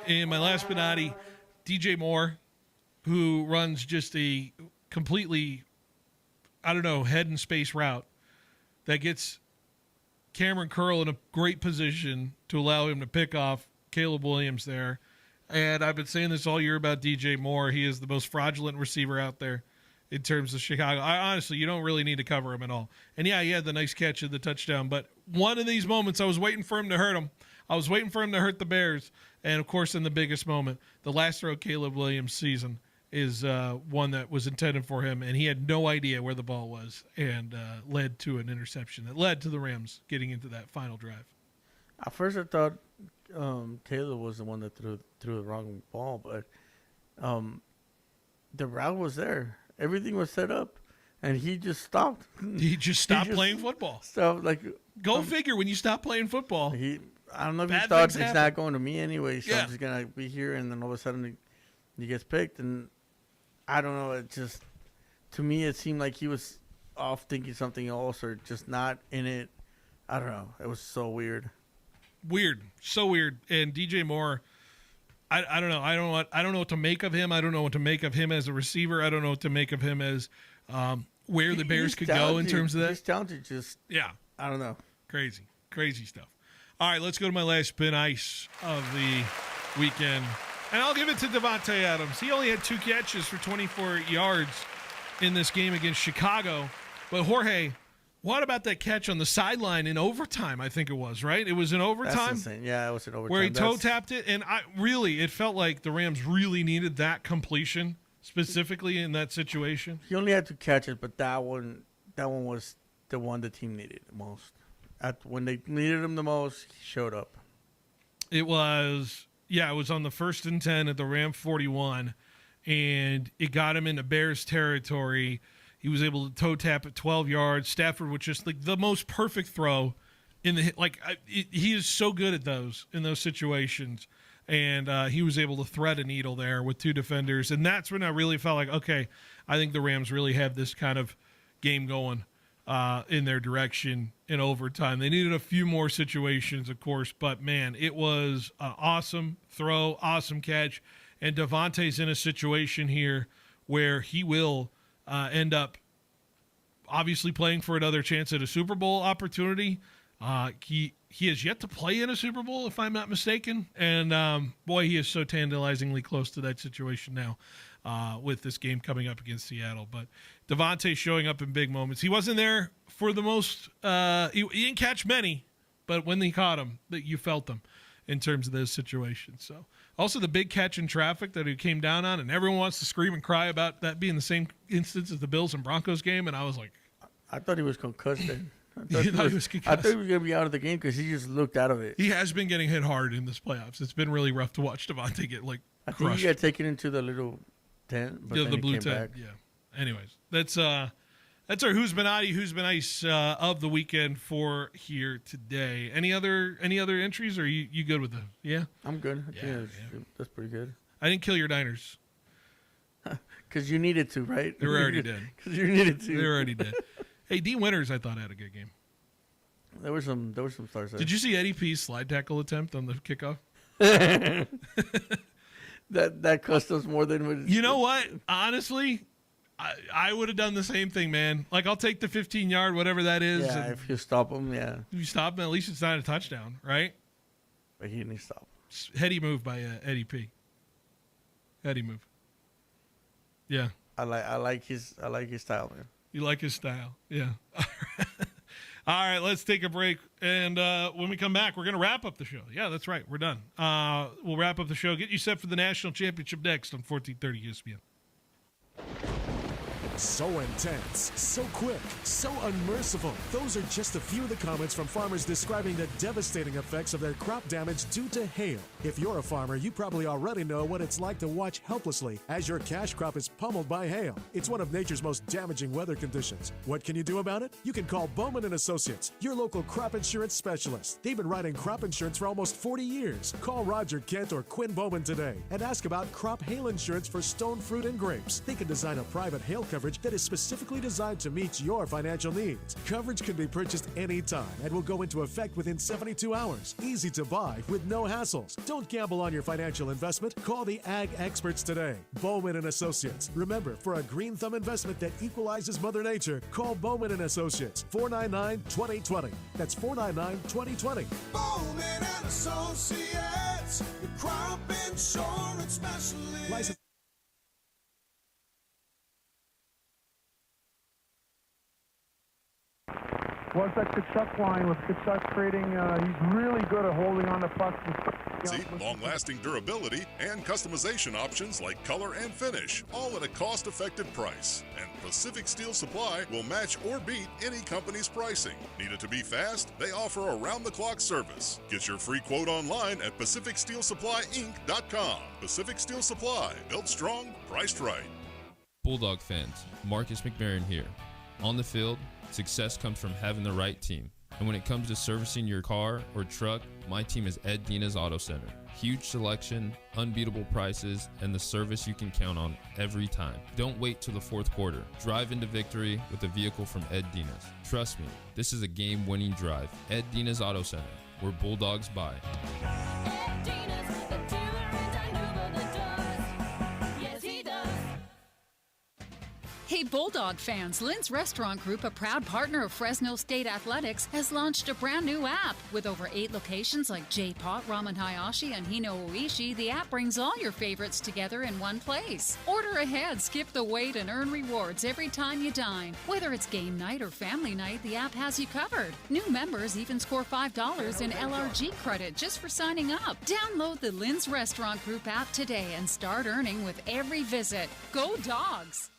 And my last Benatti, DJ Moore, who runs just a completely, head and space route that gets Cameron Curl in a great position to allow him to pick off Caleb Williams there. And I've been saying this all year about DJ Moore. He is the most fraudulent receiver out there in terms of Chicago. Honestly, you don't really need to cover him at all. And yeah, he had the nice catch of the touchdown, but one of these moments I was waiting for him to hurt him. I was waiting for him to hurt the Bears. And of course, in the biggest moment, the last throw of Caleb Williams' season is one that was intended for him, and he had no idea where the ball was, and led to an interception that led to the Rams getting into that final drive.
At first, I thought Caleb was the one that threw the wrong ball, but the route was there. Everything was set up, and he just stopped.
He just stopped playing football.
So,
go figure. When you stop playing football,
I don't know if he thought it's not going to me anyway, so I'm just gonna be here, and then all of a sudden he gets picked, and I don't know. It just, to me, it seemed like he was off thinking something else or just not in it. I don't know. It was so weird.
So weird. And DJ Moore, I don't know. I don't know what to make of him. I don't know what to make of him as a receiver. I don't know what to make of him as where the Bears could go in terms of that.
He's talented. I don't know.
Crazy stuff. All right, let's go to my last spin ice of the weekend. And I'll give it to Davante Adams. He only had 2 catches for 24 yards in this game against Chicago. But Jorge, what about that catch on the sideline in overtime? I think it was, right? It was in overtime.
That's insane. Yeah, it was in overtime.
Where he toe tapped it, and it felt like the Rams really needed that completion specifically in that situation.
He only had 2 catches, but that one was the one the team needed the most. When they needed him the most, he showed up.
It was on the 1st and 10 at the Ram 41, and it got him into Bears territory. He was able to toe tap at 12 yards. Stafford was just the most perfect throw in the he is so good at those in those situations, and he was able to thread a needle there with 2 defenders, and that's when I really felt like, okay, I think the Rams really have this kind of game going in their direction in overtime. They needed a few more situations, of course, but man, it was an awesome throw, awesome catch, and Davante's in a situation here where he will end up obviously playing for another chance at a Super Bowl opportunity. He has yet to play in a Super Bowl, if I'm not mistaken, and boy, he is so tantalizingly close to that situation now. With this game coming up against Seattle. But Davante showing up in big moments. He wasn't there for the most he didn't catch many, but when he caught them, you felt them in terms of those situations. So also the big catch in traffic that he came down on, and everyone wants to scream and cry about that being the same instance as the Bills and Broncos game, and I was like,
I thought he was concussed then.
I thought he was
going to be out of the game because he just looked out of it.
He has been getting hit hard in this playoffs. It's been really rough to watch Davante get
I think he got taken into the little tent, but then
the
he
blue
came
tent.
back.
Yeah. Anyways, that's our Who's Been Ice of the weekend for here today. Any other entries, or are you good with them? Yeah,
I'm good. That's pretty good.
I didn't kill your Niners
because you needed to, right?
They were already dead.
Because you needed to.
They were already dead. Hey, D Winters, I thought had a good game.
There were some stars there.
Did you see Eddie P's slide tackle attempt on the kickoff?
That cost us more than what.
You know what? Honestly, I would have done the same thing, man. I'll take the 15-yard, whatever that is.
Yeah, if you stop him, yeah.
If you stop him, at least it's not a touchdown, right?
But he didn't stop.
Heady move by Eddie P. Heady move. Yeah.
I like his style, man.
You like his style, yeah. All right, let's take a break. And when we come back, we're going to wrap up the show. Yeah, that's right. We're done. We'll wrap up the show. Get you set for the national championship next on 1430 ESPN.
So intense, so quick, so unmerciful. Those are just a few of the comments from farmers describing the devastating effects of their crop damage due to hail. If you're a farmer, you probably already know what it's like to watch helplessly as your cash crop is pummeled by hail. It's one of nature's most damaging weather conditions. What can you do about it? You can call Bowman & Associates, your local crop insurance specialist. They've been writing crop insurance for almost 40 years. Call Roger Kent or Quinn Bowman today and ask about crop hail insurance for stone fruit and grapes. They can design a private hail coverage that is specifically designed to meet your financial needs. Coverage can be purchased anytime and will go into effect within 72 hours. Easy to buy with no hassles. Don't gamble on your financial investment. Call the ag experts today. Bowman & Associates. Remember, for a green thumb investment that equalizes Mother Nature, call Bowman & Associates. 499-2020. That's 499-2020.
Bowman & Associates, the crop insurance specialist.
License.
Was that Kachuk line with Kachuk creating, he's really good at holding on to pucks.
See, long-lasting durability and customization options like color and finish, all at a cost-effective price. And Pacific Steel Supply will match or beat any company's pricing. Need it to be fast? They offer around-the-clock service. Get your free quote online at PacificSteelSupplyInc.com. Pacific Steel Supply, built strong, priced right.
Bulldog fans, Marcus McMarron here. On the field, success comes from having the right team. And when it comes to servicing your car or truck, my team is Ed Dina's Auto Center. Huge selection, unbeatable prices, and the service you can count on every time. Don't wait till the fourth quarter. Drive into victory with a vehicle from Ed Dina's. Trust me, this is a game-winning drive. Ed Dina's Auto Center, where Bulldogs buy.
Ed Dina's, the dealer in Dinuba that does. Yes, he does.
Hey Bulldog fans, Lynn's Restaurant Group, a proud partner of Fresno State Athletics, has launched a brand new app. With over 8 locations like J-Pot, Ramen Hayashi, and Hino Oishi, the app brings all your favorites together in one place. Order ahead, skip the wait, and earn rewards every time you dine. Whether it's game night or family night, the app has you covered. New members even score $5 in LRG credit just for signing up. Download the Lynn's Restaurant Group app today and start earning with every visit. Go Dogs!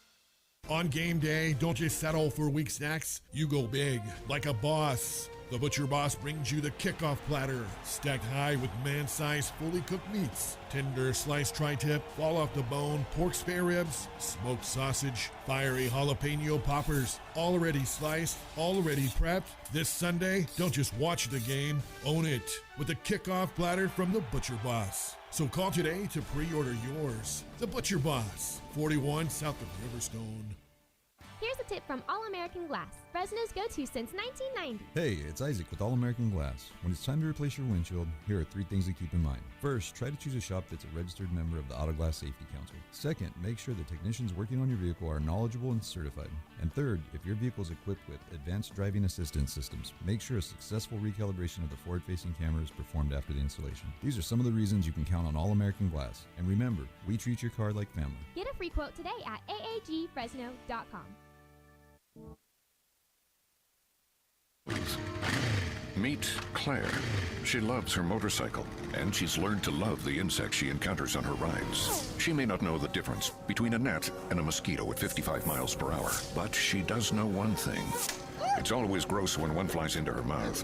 On game day, don't just settle for weak snacks. You go big, like a boss. The Butcher Boss brings you the kickoff platter, stacked high with man-sized, fully cooked meats. Tender sliced tri-tip, fall off the bone, pork spare ribs, smoked sausage, fiery jalapeno poppers, already sliced, already prepped. This Sunday, don't just watch the game, own it with a kickoff platter from the Butcher Boss. So call today to pre-order yours. The Butcher Boss, 41 south of Riverstone.
Here's a tip from All American Glass, Fresno's go-to since 1990.
Hey, it's Isaac with All American Glass. When it's time to replace your windshield, here are 3 things to keep in mind. First, try to choose a shop that's a registered member of the Auto Glass Safety Council. Second, make sure the technicians working on your vehicle are knowledgeable and certified. And third, if your vehicle is equipped with advanced driving assistance systems, make sure a successful recalibration of the forward-facing camera is performed after the installation. These are some of the reasons you can count on All American Glass. And remember, we treat your car like family.
Get a free quote today at aagfresno.com.
Meet Claire. She loves her motorcycle, and she's learned to love the insects she encounters on her rides. She may not know the difference between a gnat and a mosquito at 55 miles per hour, but she does know one thing. It's always gross when one flies into her mouth.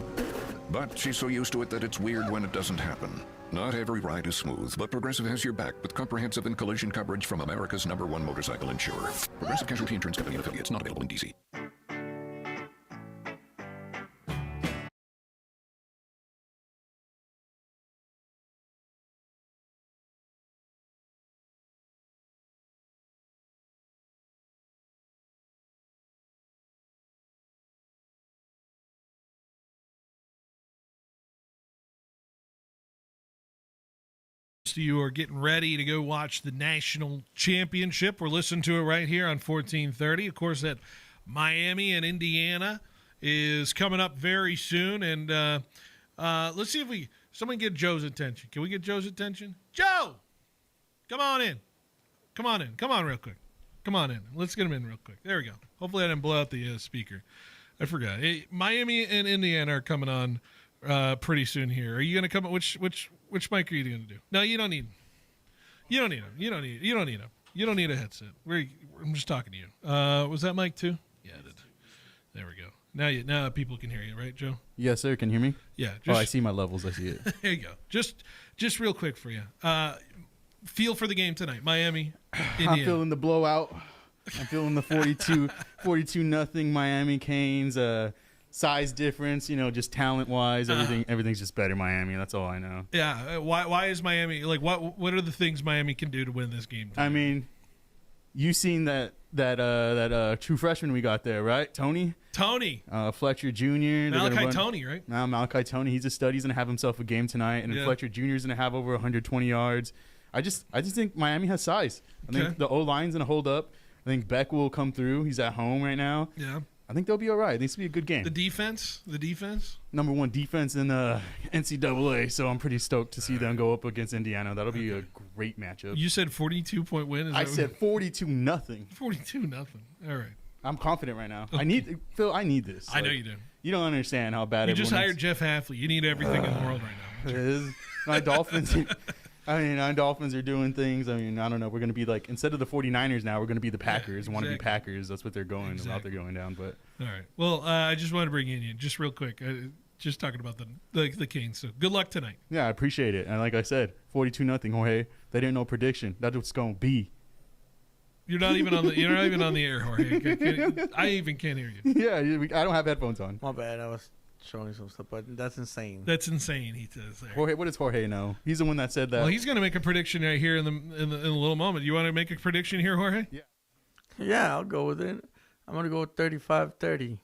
But she's so used to it that it's weird when it doesn't happen. Not every ride is smooth, but Progressive has your back with comprehensive and collision coverage from America's #1 motorcycle insurer. Progressive Casualty Insurance Company and affiliates, not available in D.C.
You are getting ready to go watch the national championship. We're listening to it right here on 1430. Of course, that Miami and Indiana is coming up very soon. And let's see if someone get Joe's attention. Can we get Joe's attention? Joe! Come on in. Come on real quick. Come on in. Let's get him in real quick. There we go. Hopefully I didn't blow out the speaker. I forgot. Hey, Miami and Indiana are coming on pretty soon here. Are you going to come? Which mic are you going to do? No, you don't need. You don't need them. You don't need them. You don't need a headset. I'm just talking to you. Was that mic too? Yeah, it did. There we go. Now people can hear you, right, Joe?
Yes, sir. Can you hear me?
Yeah.
I see my levels. I see it.
There you go. Just real quick for you. Feel for the game tonight, Miami, Indiana.
I'm feeling the blowout. I'm feeling the 42 nothing Miami Canes. Size difference, just talent wise, everything's just better Miami. That's all I know.
Yeah. Why is Miami like? What are the things Miami can do to win this game tonight?
I mean, you seen that true freshman we got there, right? Tony. Fletcher Jr.
Malachi Tony, right?
Malachi Tony. He's a stud. He's gonna have himself a game tonight, and then Fletcher Jr. is gonna have over 120 yards. I just think Miami has size. I think the O line's gonna hold up. I think Beck will come through. He's at home right now.
Yeah.
I think they'll be all right. I think this will be a good game.
The defense?
Number one defense in NCAA, so I'm pretty stoked to see them go up against Indiana. That'll be a great matchup.
You said 42-point win?
I said 42-0.
42-0. All right.
I'm confident right now. Okay. I need this.
I know you do.
You don't understand how bad it is.
You just hired Jeff Hafley. You need everything in the world right now.
My Dolphins... our Dolphins are doing things. I don't know. We're going to be like, instead of the 49ers now, we're going to be the Packers.
Yeah,
want to be Packers. That's what they're going about. They're going down. But
all right. Well, I just want to bring in just real quick. Just talking about the Canes. So good luck tonight.
Yeah, I appreciate it. And like I said, 42-0. Jorge. They didn't know prediction. That's what's going to be.
You're not even on the air, Jorge. I even can't hear you.
Yeah, I don't have headphones on.
My bad. I was showing some stuff, but that's insane.
That's insane, he says there.
Jorge, what does Jorge know? He's the one that said that.
Well, he's going to make a prediction right here in a little moment. You want to make a prediction here, Jorge?
Yeah, I'll go with it. I'm going to go with 35-30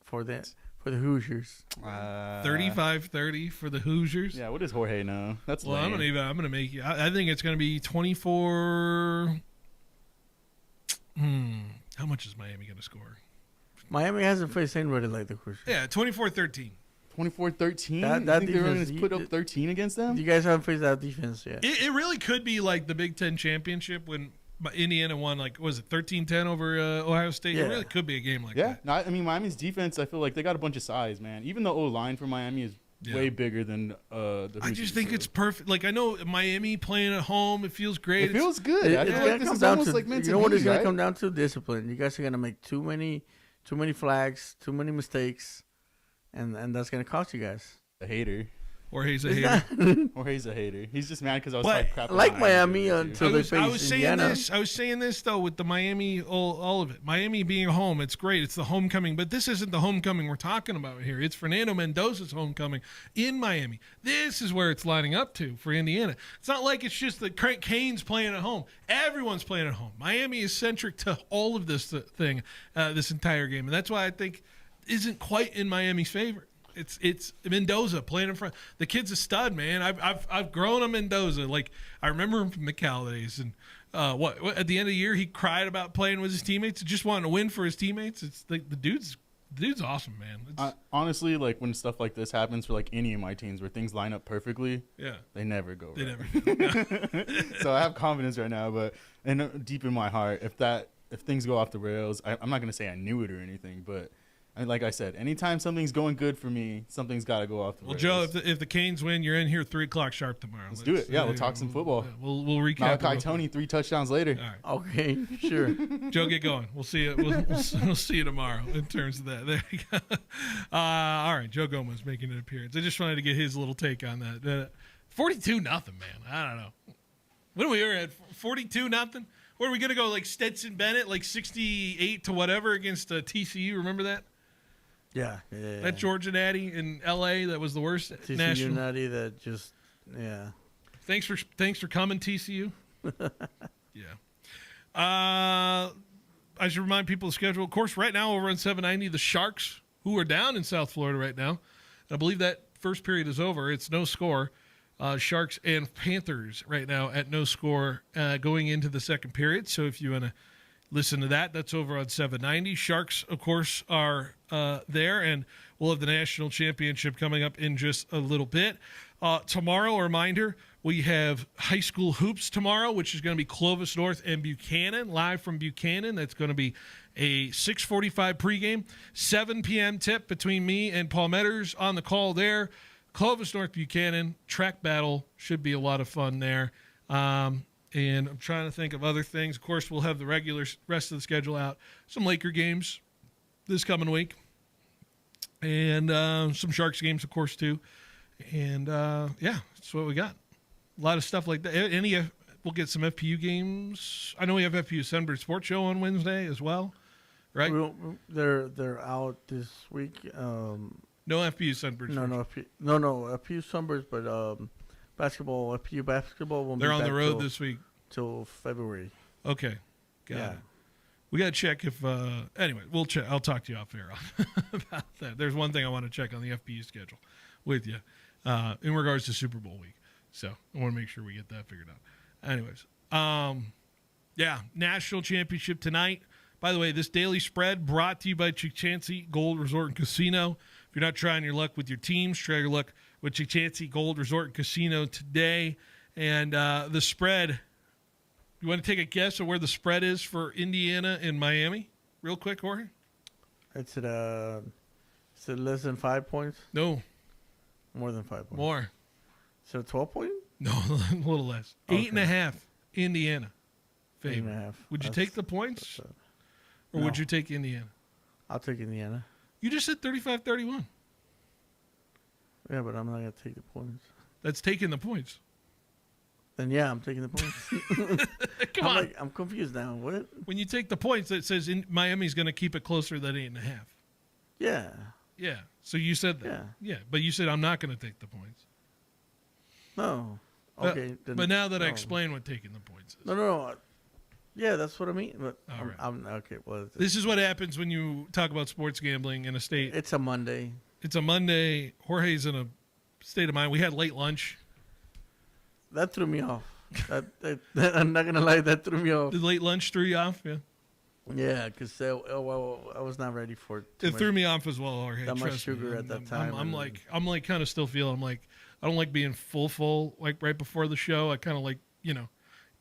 for the Hoosiers.
35-30 for the Hoosiers.
Yeah, what does Jorge know? That's lame.
I'm going to make you. I think it's going to be 24. How much is Miami going to score?
Miami hasn't faced anybody like the Hoosiers.
Yeah, 24-13.
24-13? That defense, they're going to put up 13 against them?
You guys haven't faced that defense yet.
It really could be like the Big Ten championship when Indiana won, 13-10 over Ohio State. Yeah. It really could be a game like that.
Yeah, Miami's defense, I feel like they got a bunch of size, man. Even the O-line for Miami is way bigger than the Hoosiers.
I just think it's perfect. Like, I know Miami playing at home, it feels great.
It feels good. I feel like this is almost like meant to be,
you know what it's going
right?
to come down to? Discipline. You guys are going to make too many flags, too many mistakes, and that's going to cost you guys.
A hater.
Jorge's a hater.
Jorge's a hater. He's just mad because I was crap.
Like Miami until they face Indiana.
I was saying this though with the Miami, all of it. Miami being home, it's great. It's the homecoming, but this isn't the homecoming we're talking about here. It's Fernando Mendoza's homecoming in Miami. This is where it's lining up to for Indiana. It's not like it's just the Canes playing at home. Everyone's playing at home. Miami is centric to all of this thing, this entire game, and that's why I think isn't quite in Miami's favor. It's Mendoza playing in front. The kid's a stud, man. I've grown on Mendoza. Like, I remember him from the Cal days, and what at the end of the year he cried about playing with his teammates, just wanting to win for his teammates. It's like the dude's awesome, man.
Honestly, like when stuff like this happens for like any of my teams where things line up perfectly, they never go. So I have confidence right now, but deep in my heart, if things go off the rails, I'm not gonna say I knew it or anything, but. And like I said, anytime something's going good for me, something's got to go off the rails.
Joe, if the Canes win, you're in here 3:00 sharp tomorrow.
Let's do it. Yeah, we'll talk some football.
We'll recap.
Malachi Tony 3 touchdowns later.
All right.
Okay, sure.
Joe, get going. We'll see you. We'll see you tomorrow in terms of that. There you go. All right, Joe Gomez making an appearance. I just wanted to get his little take on that. 42-0, man. I don't know. When we were at 42-0. Where are we gonna go? Like Stetson Bennett, like 68 to whatever against TCU. Remember that?
Yeah.
That Georgia natty in L.A. that was the worst
TCU
national
natty that just
Thanks for coming, TCU. I should remind people of the schedule. Of course, right now over on 790, the Sharks, who are down in South Florida right now. And I believe that first period is over. It's no score. Sharks and Panthers right now at no score going into the second period. So if you want to listen to that. That's over on 790. Sharks, of course, are there, and we'll have the national championship coming up in just a little bit. Tomorrow, a reminder, we have high school hoops tomorrow, which is going to be Clovis North and Buchanan, live from Buchanan. That's going to be a 6:45 pregame, 7 p.m. tip between me and Paul Metters on the call there. Clovis North Buchanan, track battle, should be a lot of fun there. And I'm trying to think of other things. Of course, we'll have the regular rest of the schedule out. Some Laker games this coming week. And some Sharks games, of course, too. And, yeah, that's what we got. A lot of stuff like that. We'll get some FPU games. I know we have FPU Sunbird Sports Show on Wednesday as well, right?
They're out this week.
No FPU Sunbirds.
No, FPU Sunbirds, but FPU basketball won't be
They're on
back
the road this week.
Till February.
Okay. Got it. We got to check if anyway, we'll check. I'll talk to you off air about that. There's one thing I want to check on the FPU schedule with you in regards to Super Bowl week. So I want to make sure we get that figured out. Anyways, yeah, national championship tonight. By the way, this daily spread brought to you by Chick-Chancey Gold Resort and Casino. If you're not trying your luck with your teams, try your luck with Chick-Chancey Gold Resort and Casino today. And the spread, you want to take a guess of where the spread is for Indiana and Miami? Real quick, Jorge?
It's at less than 5 points?
No.
More than 5 points?
More.
So 12 points?
No, a little less.
Okay.
8.5 Indiana. Favorite.
8.5.
Would you take the points? Or would you take Indiana?
I'll take Indiana.
You just said 35-31.
Yeah, but I'm not going to take the points.
That's taking the points.
Then, yeah, I'm taking the points.
Come on.
I'm confused now. What?
When you take the points, it says Miami's going to keep it closer than 8.5.
Yeah.
Yeah. So you said that. Yeah. But you said I'm not going to take the points.
No. Okay.
But now that I explain what taking the points is.
No. Yeah, that's what I mean. But
All right.
I'm okay. Well,
this is what happens when you talk about sports gambling in a state.
It's a Monday.
It's a Monday. Jorge's in a state of mind. We had late lunch.
That threw me off. I'm not gonna lie, that threw me off.
The late lunch threw you off, yeah.
Yeah, because I was not ready for it.
It threw me off as well, Jorge.
That much sugar at that time.
I'm like kind of still feeling like I don't like being full like right before the show. I kind of like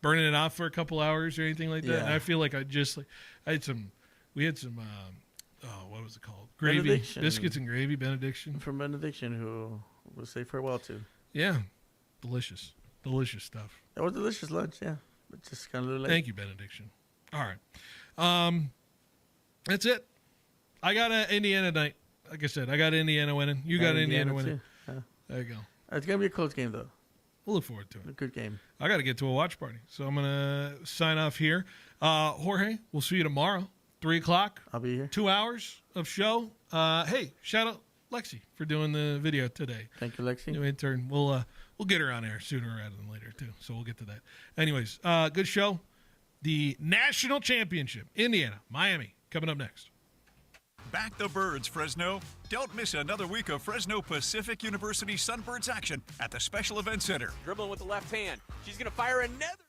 burning it off for a couple hours or anything like that.
Yeah.
And I feel like we had some what was it called? Gravy, biscuits and gravy, Benediction.
From Benediction, who we'll say farewell to.
Yeah, delicious stuff.
That was delicious lunch, yeah. But just kind of a little late.
Thank you, Benediction. All right. That's it. I got Indiana tonight. Like I said, I got Indiana winning. You got Indiana winning.
Yeah.
There you go.
It's going to be a close game, though.
We'll look forward to it.
A good game.
I got to get to a watch party, so I'm going to sign off here. Jorge, we'll see you tomorrow, 3 o'clock.
I'll be here.
2 hours of show. Hey, shout out Lexi for doing the video today.
Thank you, Lexi.
New intern. We'll get her on air sooner rather than later, too, so we'll get to that. Anyways, good show. The National Championship, Indiana, Miami, coming up next.
Back the birds, Fresno. Don't miss another week of Fresno Pacific University Sunbirds action at the Special Event Center.
Dribbling with the left hand. She's going to fire another.